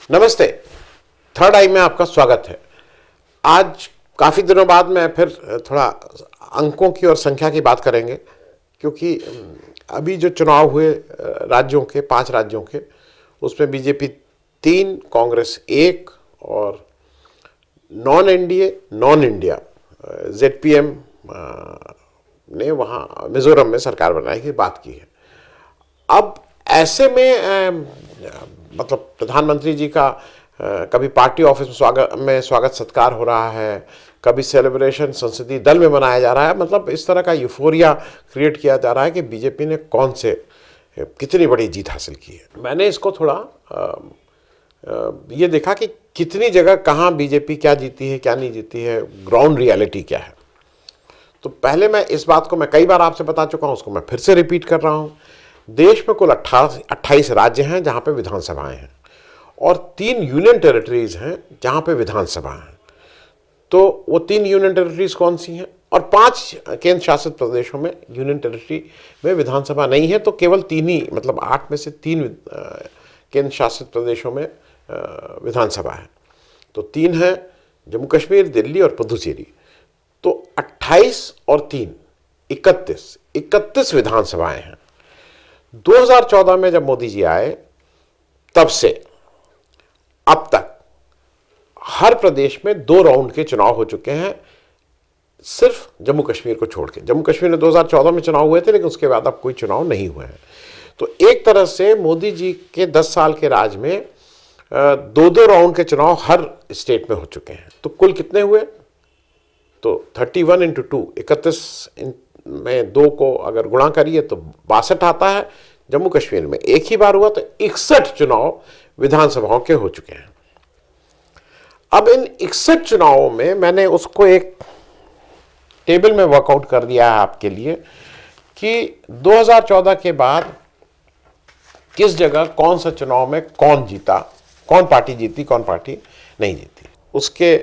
नमस्ते। थर्ड आई में आपका स्वागत है। आज काफ़ी दिनों बाद मैं फिर थोड़ा अंकों की और संख्या की बात करेंगे, क्योंकि अभी जो चुनाव हुए राज्यों के 5 राज्यों के, उसमें बीजेपी 3, कांग्रेस 1 और non NDA non India ZPM ने वहाँ मिजोरम में सरकार बनाने की बात की है। अब ऐसे में मतलब प्रधानमंत्री जी का कभी पार्टी ऑफिस में स्वागत सत्कार हो रहा है, कभी सेलिब्रेशन संसदीय दल में मनाया जा रहा है। मतलब इस तरह का यूफोरिया क्रिएट किया जा रहा है कि बीजेपी ने कितनी बड़ी जीत हासिल की है। मैंने इसको थोड़ा ये देखा कि कितनी जगह कहाँ बीजेपी क्या जीती है, क्या नहीं जीती है, ग्राउंड रियलिटी क्या है। तो पहले मैं इस बात को मैं कई बार आपसे बता चुका हूँ, उसको मैं फिर से रिपीट कर रहा हूँ। देश में कुल 28 राज्य हैं जहाँ पे विधानसभाएं हैं और 3 यूनियन टेरिटरीज हैं जहाँ पे विधानसभा हैं। तो वो 3 यूनियन टेरिटरीज कौन सी हैं? और 5 केंद्र शासित प्रदेशों में यूनियन टेरिटरी में विधानसभा नहीं है। तो केवल 3 ही, मतलब 8 में से 3 केंद्र शासित प्रदेशों में विधानसभा है। तो 3 हैं, जम्मू कश्मीर, दिल्ली और पुदुचेरी। तो 28 और 3 31 विधानसभाएं हैं। 2014 में जब मोदी जी आए, तब से अब तक हर प्रदेश में 2 राउंड के चुनाव हो चुके हैं, सिर्फ जम्मू कश्मीर को छोड़ के। जम्मू कश्मीर में 2014 में चुनाव हुए थे, लेकिन उसके बाद अब कोई चुनाव नहीं हुए हैं। तो एक तरह से मोदी जी के 10 साल के राज में 2 राउंड के चुनाव हर स्टेट में हो चुके हैं। तो कुल कितने हुए? तो 31 × 2, 31 में 2 को अगर गुणा करिए तो 62 आता है। जम्मू कश्मीर में एक ही बार हुआ, तो 61 चुनाव विधानसभाओं के हो चुके हैं। अब इन 61 चुनावों में मैंने उसको एक टेबल में वर्कआउट कर दिया है आपके लिए कि 2014 के बाद किस जगह कौन सा चुनाव में कौन जीता, कौन पार्टी जीती, कौन पार्टी नहीं जीती। उसके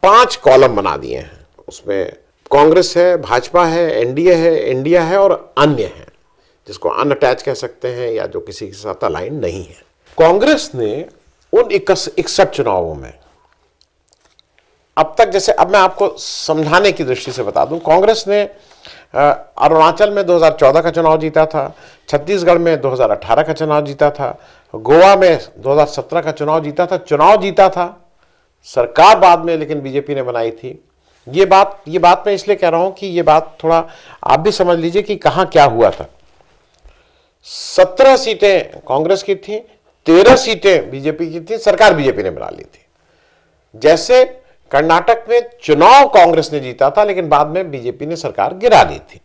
5 कॉलम बना दिए हैं। उसमें कांग्रेस है, भाजपा है, एनडीए है, इंडिया है और अन्य है, जिसको अनअटैच कह सकते हैं या जो किसी के साथ अलाइन नहीं है। कांग्रेस ने उन 61 चुनावों में अब तक, जैसे अब मैं आपको समझाने की दृष्टि से बता दूं, कांग्रेस ने अरुणाचल में 2014 का चुनाव जीता था, छत्तीसगढ़ में 2018 का चुनाव जीता था, गोवा में 2017 का चुनाव जीता था। सरकार बाद में लेकिन बीजेपी ने बनाई थी। ये बात मैं इसलिए कह रहा हूं कि ये बात थोड़ा आप भी समझ लीजिए कि कहां क्या हुआ था। 17 सीटें कांग्रेस की थी, 13 सीटें बीजेपी की थी, सरकार बीजेपी ने बना ली थी। जैसे कर्नाटक में चुनाव कांग्रेस ने जीता था, लेकिन बाद में बीजेपी ने सरकार गिरा दी थी।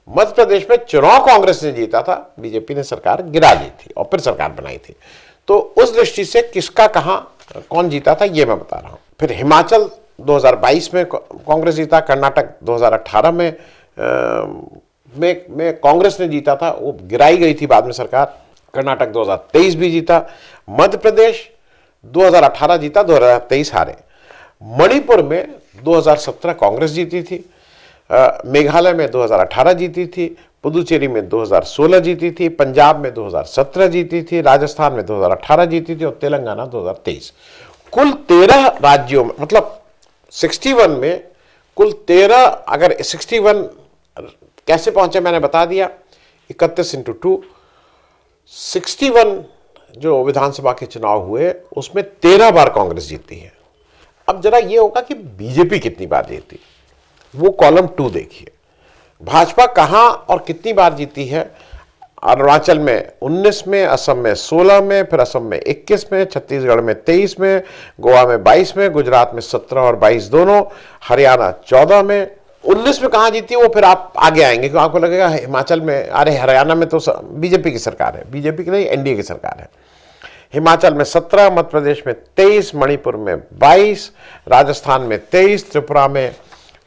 मध्य प्रदेश में चुनाव कांग्रेस ने जीता था, बीजेपी ने सरकार गिरा दी थी और फिर सरकार बनाई थी। तो उस दृष्टि से किसका कहां कौन जीता था ये मैं बता रहा हूं। फिर हिमाचल 2022 में कांग्रेस जीता, कर्नाटक 2018 में कांग्रेस ने जीता था, वो गिराई गई थी बाद में सरकार। कर्नाटक 2023 भी जीता, मध्य प्रदेश 2018 जीता, 2023 हारे। मणिपुर में 2017 कांग्रेस जीती थी, मेघालय में 2018 जीती थी, पुदुचेरी में 2016 जीती थी, पंजाब में 2017 जीती थी, राजस्थान में 2018 जीती थी और तेलंगाना 2023। कुल 13 राज्यों में, मतलब 61 में कुल 13, अगर 61 कैसे पहुंचे मैंने बता दिया, 31 × 2, 61 जो विधानसभा के चुनाव हुए उसमें 13 बार कांग्रेस जीती है। अब जरा ये होगा कि बीजेपी कितनी बार जीती, वो कॉलम 2 देखिए। भाजपा कहां और कितनी बार जीती है? अरुणाचल में 19 में, असम में 16 में, फिर असम में 21 में, छत्तीसगढ़ में 23 में, गोवा में 22 में, गुजरात में 17 और 22 दोनों, हरियाणा 14 में। 19 में कहां जीती वो फिर आप आगे आएंगे, क्योंकि आपको लगेगा हिमाचल में, अरे हरियाणा में तो बीजेपी की सरकार है। बीजेपी की नहीं, एनडीए की सरकार है। हिमाचल में 17, मध्य प्रदेश में 23, मणिपुर में 22, राजस्थान में 23, त्रिपुरा में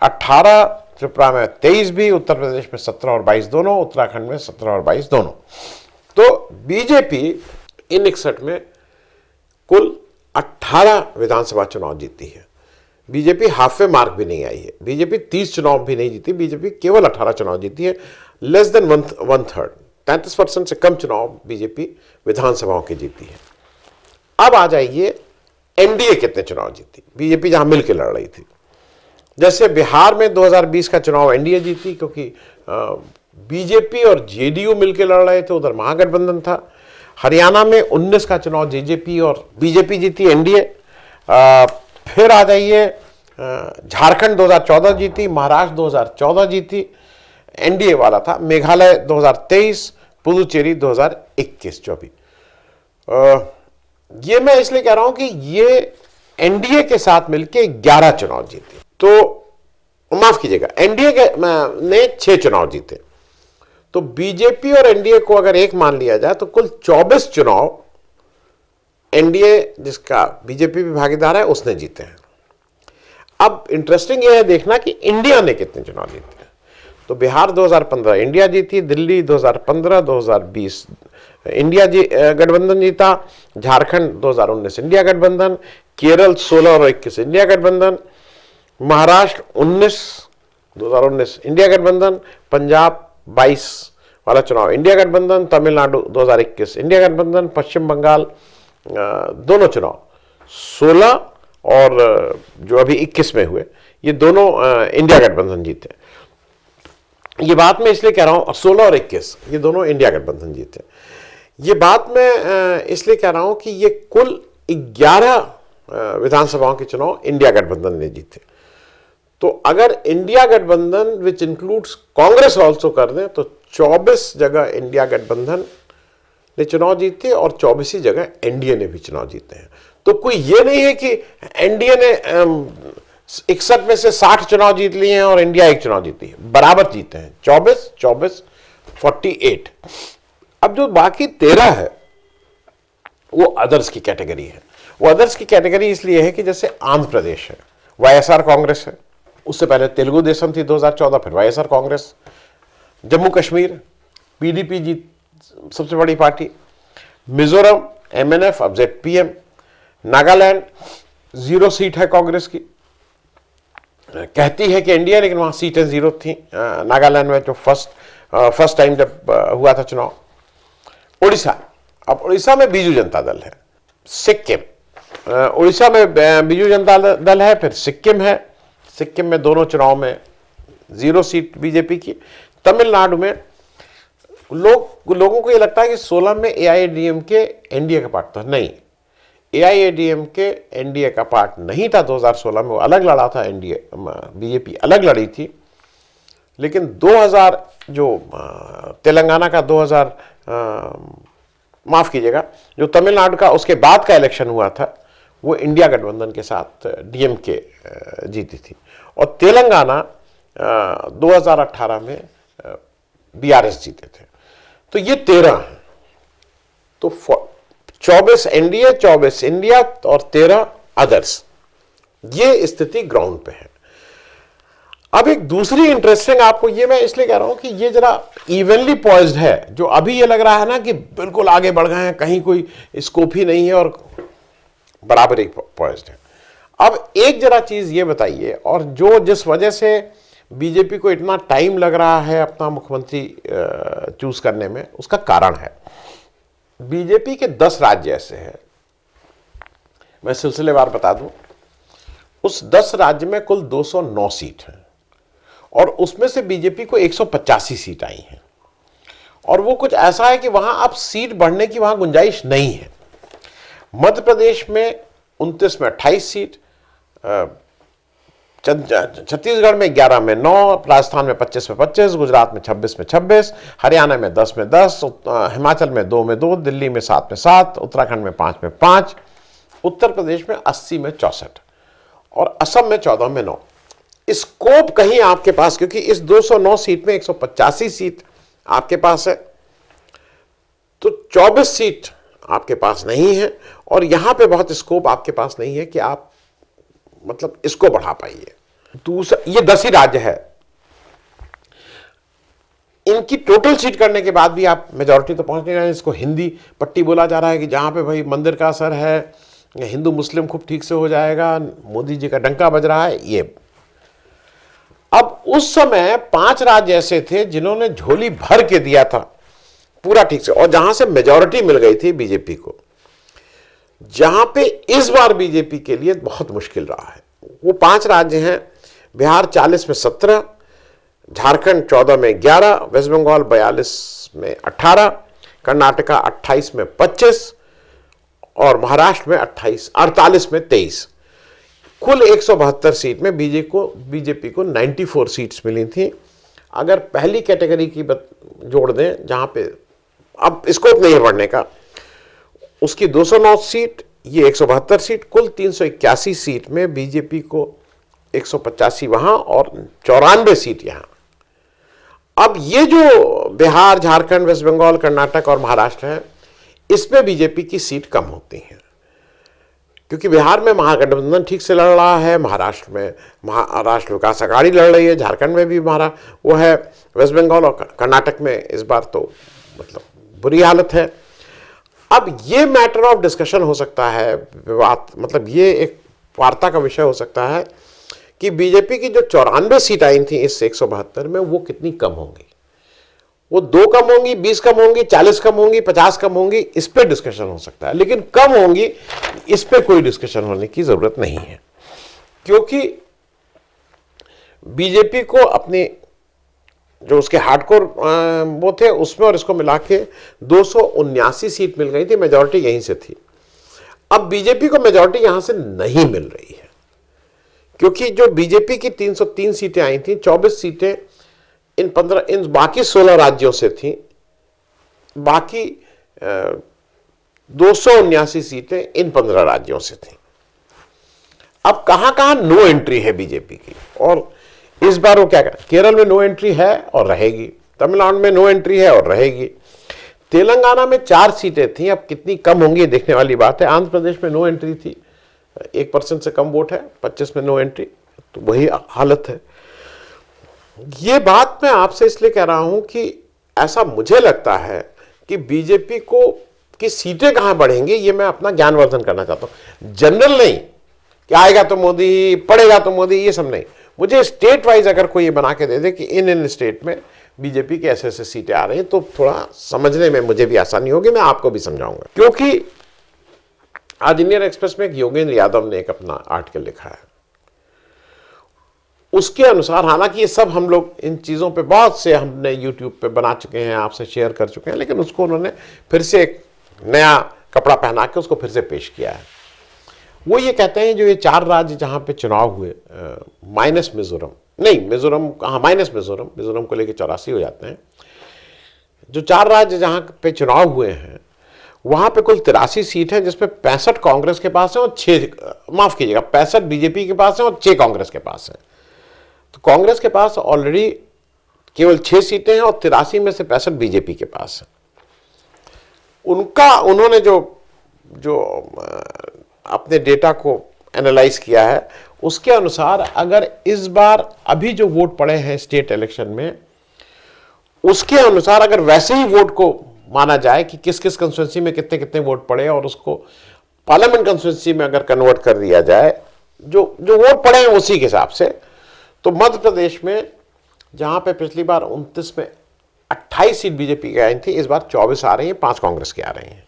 18, त्रिपुरा में 23 भी, उत्तर प्रदेश में 17 और 22 दोनों, उत्तराखंड में 17 और 22 दोनों। तो बीजेपी इन 61 में कुल 18 विधानसभा चुनाव जीती है। बीजेपी हाफवे मार्क भी नहीं आई है। बीजेपी 30 चुनाव भी नहीं जीती, बीजेपी केवल 18 चुनाव जीती है, लेस देन वन थर्ड। 33% से कम चुनाव बीजेपी विधानसभाओं की जीती है। अब आ जाइए, एनडीए कितने चुनाव जीती, बीजेपी जहां मिलकर लड़ रही थी। जैसे बिहार में 2020 का चुनाव एनडीए जीती, क्योंकि बीजेपी और जेडीयू मिलकर लड़ रहे थे, उधर महागठबंधन था। हरियाणा में 19 का चुनाव जेजेपी और बीजेपी जीती, एनडीए। फिर आ जाइए, झारखंड 2014 जीती, महाराष्ट्र 2014 जीती, एनडीए वाला था। मेघालय 2023, पुदुचेरी 2021-24। ये मैं इसलिए कह रहा हूं कि ये एनडीए के साथ मिलके 11 चुनाव जीते। तो माफ कीजिएगा, एनडीए ने 6 चुनाव जीते। तो बीजेपी और एनडीए को अगर एक मान लिया जाए तो कुल 24 चुनाव एनडीए, जिसका बीजेपी भी भागीदार है, उसने जीते हैं। अब इंटरेस्टिंग यह है देखना कि इंडिया ने कितने चुनाव जीते हैं। तो बिहार 2015 इंडिया जीती, दिल्ली 2015, 2020 इंडिया गठबंधन जीता, झारखंड 2019 इंडिया गठबंधन, केरल 16 और 21 इंडिया गठबंधन, महाराष्ट्र 2019 इंडिया गठबंधन, पंजाब 22 वाला चुनाव इंडिया गठबंधन, तमिलनाडु 2021 इंडिया गठबंधन, पश्चिम बंगाल दोनों चुनाव 16 और जो अभी 21 में हुए, ये दोनों इंडिया गठबंधन जीते। ये बात मैं इसलिए कह रहा हूं, 16 और 21 ये दोनों इंडिया गठबंधन जीते। ये बात मैं इसलिए कह रहा हूं कि ये कुल 11 विधानसभाओं के चुनाव इंडिया गठबंधन ने जीते। तो अगर इंडिया गठबंधन विच इंक्लूड्स कांग्रेस ऑल्सो कर दें तो 24 जगह इंडिया गठबंधन ने चुनाव जीते और 24 जगह एनडीए ने भी चुनाव जीते हैं। तो कोई ये नहीं है कि एनडीए ने 61 में से 60 चुनाव जीत लिए हैं और इंडिया 1 चुनाव जीती है, बराबर जीते हैं 24, 24, 48। अब जो बाकी 13 है वो अदर्स की कैटेगरी है। वो अदर्स की कैटेगरी इसलिए है कि जैसे आंध्र प्रदेश है, वाईएसआर कांग्रेस है, उससे पहले तेलुगु देशम थी 2014, फिर वाईएसआर कांग्रेस। जम्मू कश्मीर पीडीपी जीत सबसे बड़ी पार्टी, मिजोरम एमएनएफ अब जेडपीएम, नागालैंड 0 सीट है कांग्रेस की, कहती है कि इंडिया, लेकिन वहां सीटें 0 थी नागालैंड में जो फर्स्ट टाइम जब हुआ था चुनाव। उड़ीसा, अब उड़ीसा में बीजू जनता दल है। सिक्किम, उड़ीसा में बीजू जनता दल है, फिर सिक्किम है, सिक्किम में दोनों चुनाव में 0 सीट बीजेपी की। तमिलनाडु में लोगों को ये लगता है कि 16 में एआईएडीएमके एनडीए का पार्ट था, नहीं, एआईएडीएमके एनडीए का पार्ट नहीं था। 2016 में वो अलग लड़ा था, एनडीए बीजेपी अलग लड़ी थी। लेकिन 2000 जो तेलंगाना का 2000 माफ कीजिएगा, जो तमिलनाडु का उसके बाद का इलेक्शन हुआ था वो इंडिया गठबंधन के साथ डीएमके जीती थी। और तेलंगाना 2018 में बीआरएस जीते थे। तो ये 13 हैं। तो 24 एनडीए, 24 इंडिया और 13 अदर्स। ये स्थिति ग्राउंड पे है। अब एक दूसरी इंटरेस्टिंग आपको ये मैं इसलिए कह रहा हूं कि ये जरा इवनली पॉइज्ड है। जो अभी ये लग रहा है ना कि बिल्कुल आगे बढ़ गए हैं, कहीं कोई स्कोप ही नहीं है और बराबर ही पॉइज्ड है। अब एक जरा चीज ये बताइए, और जो जिस वजह से बीजेपी को इतना टाइम लग रहा है अपना मुख्यमंत्री चूज करने में, उसका कारण है बीजेपी के 10 राज्य ऐसे हैं, मैं सिलसिलेवार बता दूं। उस 10 राज्य में कुल 209 सीट हैं और उसमें से बीजेपी को 185 सीट आई हैं। और वो कुछ ऐसा है कि वहां अब सीट बढ़ने की वहां गुंजाइश नहीं है। मध्य प्रदेश में 29 में 28 सीट, छत्तीसगढ़ में 11 में 9, राजस्थान में 25 में 25, गुजरात में 26 में 26, हरियाणा में 10 में 10, हिमाचल में 2 में 2, दिल्ली में 7 में 7, उत्तराखंड में 5 में 5, उत्तर प्रदेश में 80 में 64 और असम में 14 में 9। स्कोप कहीं आपके पास, क्योंकि इस 209 सीट में 185 सीट आपके पास है, तो 24 सीट आपके पास नहीं है और यहां पे बहुत स्कोप आपके पास नहीं है कि आप मतलब इसको बढ़ा पाइए। दूसरा, ये 10 ही राज्य है, इनकी टोटल सीट करने के बाद भी आप मेजॉरिटी तो पहुंच नहीं रहे हैं। इसको हिंदी पट्टी बोला जा रहा है कि जहां पे भाई मंदिर का असर है, हिंदू मुस्लिम खूब ठीक से हो जाएगा, मोदी जी का डंका बज रहा है। ये अब उस समय 5 राज्य ऐसे थे जिन्होंने झोली भर के दिया था पूरा ठीक से, और जहां से मेजॉरिटी मिल गई थी बीजेपी को। जहां पे इस बार बीजेपी के लिए बहुत मुश्किल रहा है। वो 5 राज्य हैं, बिहार 40 में 17, झारखंड 14 में 11, वेस्ट बंगाल 42 में 18, कर्नाटका 28 में 25 और महाराष्ट्र में 48 में 23। कुल 172 सीट में बीजेपी को 94 सीट्स मिली थी। अगर पहली कैटेगरी की जोड़ दें, जहां पे अब स्कोप नहीं है बढ़ने का, उसकी 209 सीट, ये 172 सीट, कुल 381 सीट में बीजेपी को 185 वहां और 94 सीट यहां। अब ये जो बिहार, झारखंड, वेस्ट बंगाल, कर्नाटक और महाराष्ट्र है, इसमें बीजेपी की सीट कम होती है, क्योंकि बिहार में महागठबंधन ठीक से लड़ रहा है, महाराष्ट्र में महाराष्ट्र विकास अघाड़ी लड़ रही है, झारखंड में भी वो है, वेस्ट बंगाल और कर्नाटक में इस बार तो मतलब बुरी हालत है। अब ये मैटर ऑफ डिस्कशन हो सकता है, विवाद, मतलब ये एक वार्ता का विषय हो सकता है कि बीजेपी की जो 94 सीट आई थी इस 172 में, वो कितनी कम होंगी। वो 2 कम होंगी, 20 कम होंगी, 40 कम होंगी, 50 कम होंगी, इस पे डिस्कशन हो सकता है, लेकिन कम होंगी इस पे कोई डिस्कशन होने की जरूरत नहीं है, क्योंकि बीजेपी को अपने जो उसके हार्डकोर वो थे उसमें और इसको मिला के 279 सीट मिल गई थी, मेजॉरिटी यहीं से थी। अब बीजेपी को मेजॉरिटी यहां से नहीं मिल रही है, क्योंकि जो बीजेपी की 303 सीटें आई थी, 24 सीटें इन बाकी 16 राज्यों से थी, बाकी 279 सीटें इन 15 राज्यों से थी। अब कहां कहां नो एंट्री है बीजेपी की, और इस बार वो क्या करें, केरल में नो एंट्री है और रहेगी, तमिलनाडु में नो एंट्री है और रहेगी, तेलंगाना में 4 सीटें थी, अब कितनी कम होंगी देखने वाली बात है। आंध्र प्रदेश में नो एंट्री थी, 1% से कम वोट है, 25 में नो एंट्री, तो वही हालत है। ये बात मैं आपसे इसलिए कह रहा हूं कि ऐसा मुझे लगता है कि बीजेपी को की सीटें कहां बढ़ेंगी, ये मैं अपना ज्ञानवर्धन करना चाहता हूं, जनरल नहीं कि आएगा तो मोदी, पड़ेगा तो मोदी, ये सब नहीं। मुझे स्टेट वाइज अगर कोई ये बना के दे दे कि इन स्टेट में बीजेपी की ऐसे सीटें आ रही हैं, तो थोड़ा समझने में मुझे भी आसानी होगी, मैं आपको भी समझाऊंगा। क्योंकि आज इंडियन एक्सप्रेस में एक योगेंद्र यादव ने एक अपना आर्टिकल लिखा है, उसके अनुसार, हालांकि ये सब हम लोग इन चीज़ों पे बहुत से हमने यूट्यूब पे बना चुके हैं, आपसे शेयर कर चुके हैं, लेकिन उसको उन्होंने फिर से एक नया कपड़ा पहना के उसको फिर से पेश किया है। वो ये कहते हैं जो ये 4 राज्य जहाँ पे चुनाव हुए, माइनस मिजोरम, नहीं मिजोरम, हाँ माइनस मिजोरम, मिजोरम को लेके 84 हो जाते हैं, जो 4 राज्य जहाँ पे चुनाव हुए हैं वहाँ पे कुल 83 सीट है, जिसमें 65 कांग्रेस के पास है और 6, माफ कीजिएगा, 65 बीजेपी के पास है और 6 कांग्रेस के पास है। तो कांग्रेस के पास ऑलरेडी केवल 6 सीटें हैं और 83 में से 65 बीजेपी के पास है। उन्होंने जो अपने डेटा को एनालाइज किया है, उसके अनुसार अगर इस बार अभी जो वोट पड़े हैं स्टेट इलेक्शन में, उसके अनुसार अगर वैसे ही वोट को माना जाए कि किस किस कंस्टिट्यूंसी में कितने कितने वोट पड़े और उसको पार्लियामेंट कंस्टिट्यूंसी में अगर कन्वर्ट कर दिया जाए, जो वोट पड़े हैं उसी के हिसाब से, तो मध्य प्रदेश में जहां पे पिछली बार 29 में 28 सीट बीजेपी की आई थी, इस बार 24 आ रही हैं, 5 कांग्रेस की आ रही हैं।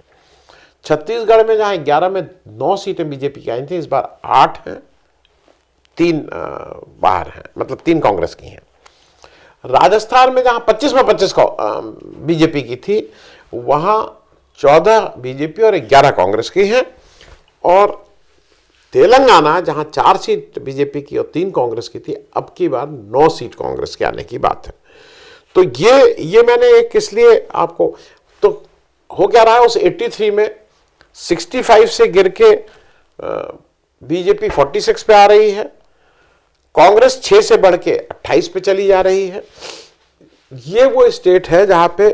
छत्तीसगढ़ में जहां 11 में 9 सीटें बीजेपी की आई थी, इस बार 8 हैं, 3 बाहर हैं, मतलब 3 कांग्रेस की हैं। राजस्थान में जहां 25 में 25 बीजेपी की थी, वहां 14 बीजेपी और 11 कांग्रेस की हैं। और तेलंगाना जहां 4 सीट बीजेपी की और 3 कांग्रेस की थी, अब की बार 9 सीट कांग्रेस के आने की बात है। तो ये मैंने एक इसलिए आपको, तो हो क्या रहा है, उस 83 में 65 से गिर के बीजेपी 46 पे आ रही है, कांग्रेस 6 से बढ़ के 28 पे चली जा रही है। ये वो स्टेट है जहां पे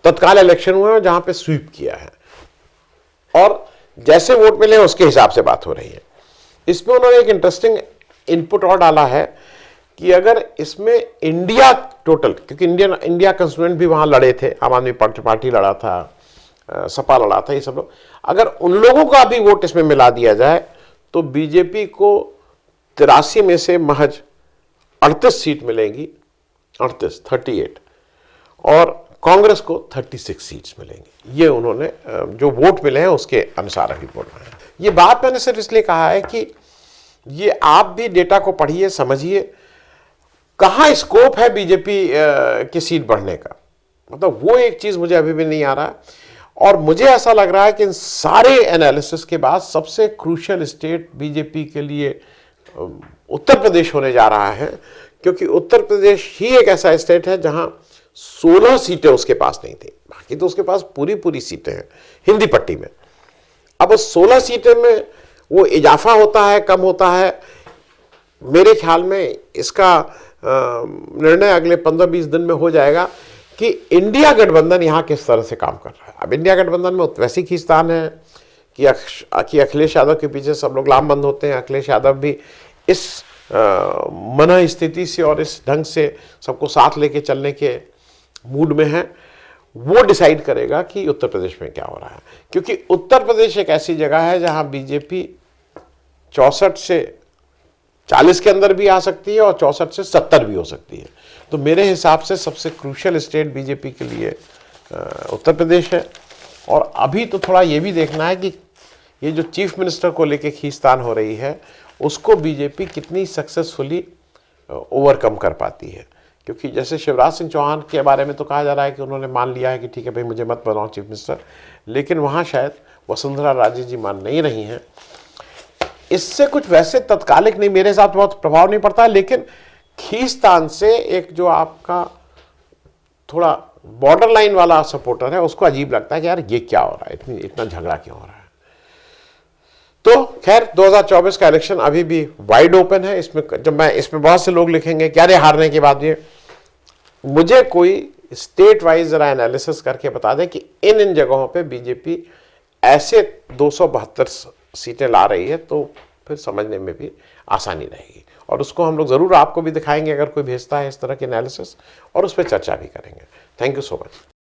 तत्काल इलेक्शन हुए और जहां पे स्वीप किया है, और जैसे वोट मिले उसके हिसाब से बात हो रही है। इसमें उन्होंने एक इंटरेस्टिंग इनपुट और डाला है कि अगर इसमें इंडिया टोटल, क्योंकि इंडिया कंस्टिट्यूएंट भी वहां लड़े थे, आम आदमी पार्टी लड़ा था, सपा लड़ा था, ये सब लोग, अगर उन लोगों का भी वोट इसमें मिला दिया जाए तो बीजेपी को 83 में से महज 38 सीट मिलेंगी, 38 और कांग्रेस को 36 सीट्स मिलेंगी। ये उन्होंने जो वोट मिले हैं उसके अनुसार अभी बोल रहे हैं। ये बात मैंने सिर्फ इसलिए कहा है कि ये आप भी डेटा को पढ़िए, समझिए कहाँ स्कोप है बीजेपी की सीट बढ़ने का। मतलब वो एक चीज मुझे अभी भी नहीं आ रहा है। और मुझे ऐसा लग रहा है कि इन सारे एनालिसिस के बाद सबसे क्रूशियल स्टेट बीजेपी के लिए उत्तर प्रदेश होने जा रहा है, क्योंकि उत्तर प्रदेश ही एक ऐसा स्टेट है जहां 16 सीटें उसके पास नहीं थी, बाकी तो उसके पास पूरी सीटें हैं हिंदी पट्टी में। अब उस 16 सीटें में वो इजाफा होता है, कम होता है, मेरे ख्याल में इसका निर्णय अगले 15-20 दिन में हो जाएगा कि इंडिया गठबंधन यहां किस तरह से काम कर रहा है। अब इंडिया गठबंधन में वैसी खींचतान है कि अखिलेश यादव के पीछे सब लोग लामबंद होते हैं। अखिलेश यादव भी इस मन स्थिति से और इस ढंग से सबको साथ लेके चलने के मूड में है। वो डिसाइड करेगा कि उत्तर प्रदेश में क्या हो रहा है, क्योंकि उत्तर प्रदेश एक ऐसी जगह है जहां बीजेपी 64 से 40 के अंदर भी आ सकती है और 64 से 70 भी हो सकती है। तो मेरे हिसाब से सबसे क्रूशियल स्टेट बीजेपी के लिए उत्तर प्रदेश है। और अभी तो थोड़ा ये भी देखना है कि ये जो चीफ मिनिस्टर को लेके खींचतान हो रही है उसको बीजेपी कितनी सक्सेसफुली ओवरकम कर पाती है। क्योंकि जैसे शिवराज सिंह चौहान के बारे में तो कहा जा रहा है कि उन्होंने मान लिया है कि ठीक है भाई मुझे मत बनाओ चीफ मिनिस्टर, लेकिन वहाँ शायद वसुंधरा राजे जी मान नहीं रही हैं। इससे कुछ वैसे तत्कालिक नहीं, मेरे साथ बहुत प्रभाव नहीं पड़ता है, लेकिन खींचतान से एक जो आपका थोड़ा बॉर्डर लाइन वाला सपोर्टर है उसको अजीब लगता है कि यार ये क्या हो रहा है, इतना झगड़ा क्यों हो रहा है। तो खैर 2024 का इलेक्शन अभी भी वाइड ओपन है। इसमें बहुत से लोग लिखेंगे क्या रे हारने के बाद ये, मुझे कोई स्टेट वाइज जरा एनालिसिस करके बता दें कि इन जगहों पे बीजेपी ऐसे 272 सीटें ला रही है, तो फिर समझने में भी आसानी रहेगी। और उसको हम लोग ज़रूर आपको भी दिखाएंगे अगर कोई भेजता है इस तरह के एनालिसिस, और उस पर चर्चा भी करेंगे। Thank you so much.